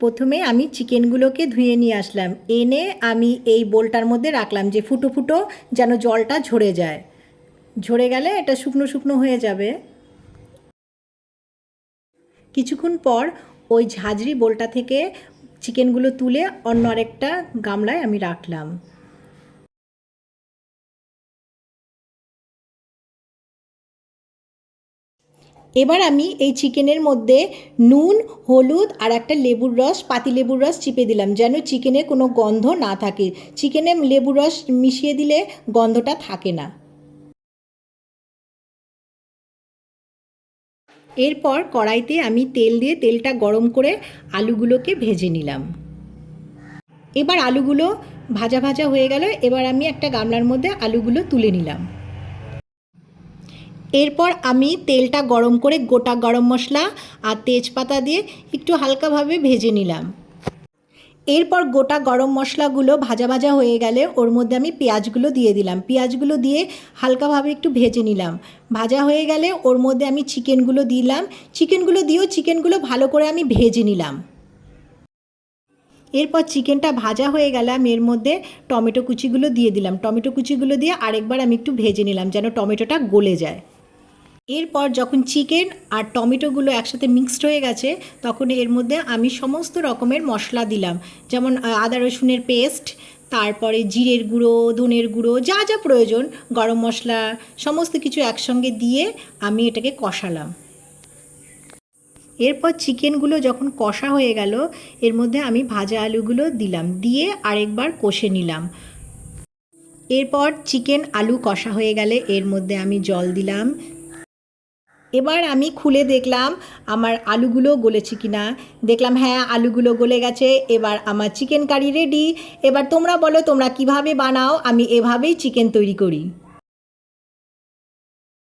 প্রথমে আমি চিকেনগুলোকে ধুয়ে নিয়ে আসলাম, এনে আমি এই বোলটার মধ্যে রাখলাম যে ফুটো ফুটো যেন জলটা ঝরে যায়। ঝরে গেলে এটা শুকনো শুকনো হয়ে যাবে। কিছুক্ষণ পর ওই ঝাঁঝরি বোলটা থেকে চিকেনগুলো তুলে অন্য আরেকটা গামলায় আমি রাখলাম। এবার আমি এই চিকেনের মধ্যে নুন, হলুদ আর একটা লেবুর রস, পাতিলেবুর রস চিপে দিলাম যেন চিকেনে কোনো গন্ধ না থাকে। চিকেনে লেবুর রস মিশিয়ে দিলে গন্ধটা থাকে না। এরপর কড়াইতে আমি তেল দিয়ে তেলটা গরম করে আলুগুলোকে ভেজে নিলাম। এবার আলুগুলো ভাজা ভাজা হয়ে গেল। এবার আমি একটা গামলার মধ্যে আলুগুলো তুলে নিলাম। এরপর আমি তেলটা গরম করে গোটা গরম মশলা আর তেজপাতা দিয়ে একটু হালকাভাবে ভেজে নিলাম। এরপর গোটা গরম মশলাগুলো ভাজা ভাজা হয়ে গেলে ওর মধ্যে আমি পেঁয়াজগুলো দিয়ে দিলাম। পেঁয়াজগুলো দিয়ে হালকাভাবে একটু ভেজে নিলাম। ভাজা হয়ে গেলে ওর মধ্যে আমি চিকেনগুলো দিলাম। চিকেনগুলো দিয়েও চিকেনগুলো ভালো করে আমি ভেজে নিলাম। এরপর চিকেনটা ভাজা হয়ে গেলে আমি এর মধ্যে টমেটো কুচিগুলো দিয়ে দিলাম। টমেটো কুচিগুলো দিয়ে আরেকবার আমি একটু ভেজে নিলাম যেন টমেটোটা গলে যায়। এরপর যখন চিকেন আর টমেটোগুলো একসাথে মিক্সড হয়ে গেছে তখন এর মধ্যে আমি সমস্ত রকমের মশলা দিলাম, যেমন আদা রসুনের পেস্ট, তারপরে জিরের গুঁড়ো, ধনের গুঁড়ো, যা যা প্রয়োজন, গরম মশলা, সমস্ত কিছু একসঙ্গে দিয়ে আমি এটাকে কষালাম। এরপর চিকেনগুলো যখন কষা হয়ে গেল এর মধ্যে আমি ভাজা আলুগুলো দিলাম, দিয়ে আরেকবার কষে নিলাম। এরপর চিকেন আলু কষা হয়ে গেলে এর মধ্যে আমি জল দিলাম। এবার আমি খুলে দেখলাম আমার আলুগুলো গলেছে কি না। দেখলাম হ্যাঁ, আলুগুলো গলে গেছে। এবার আমার চিকেন কারি রেডি। এবার তোমরা বলো তোমরা কিভাবে বানাও, আমি এভাবেই চিকেন তৈরি করি।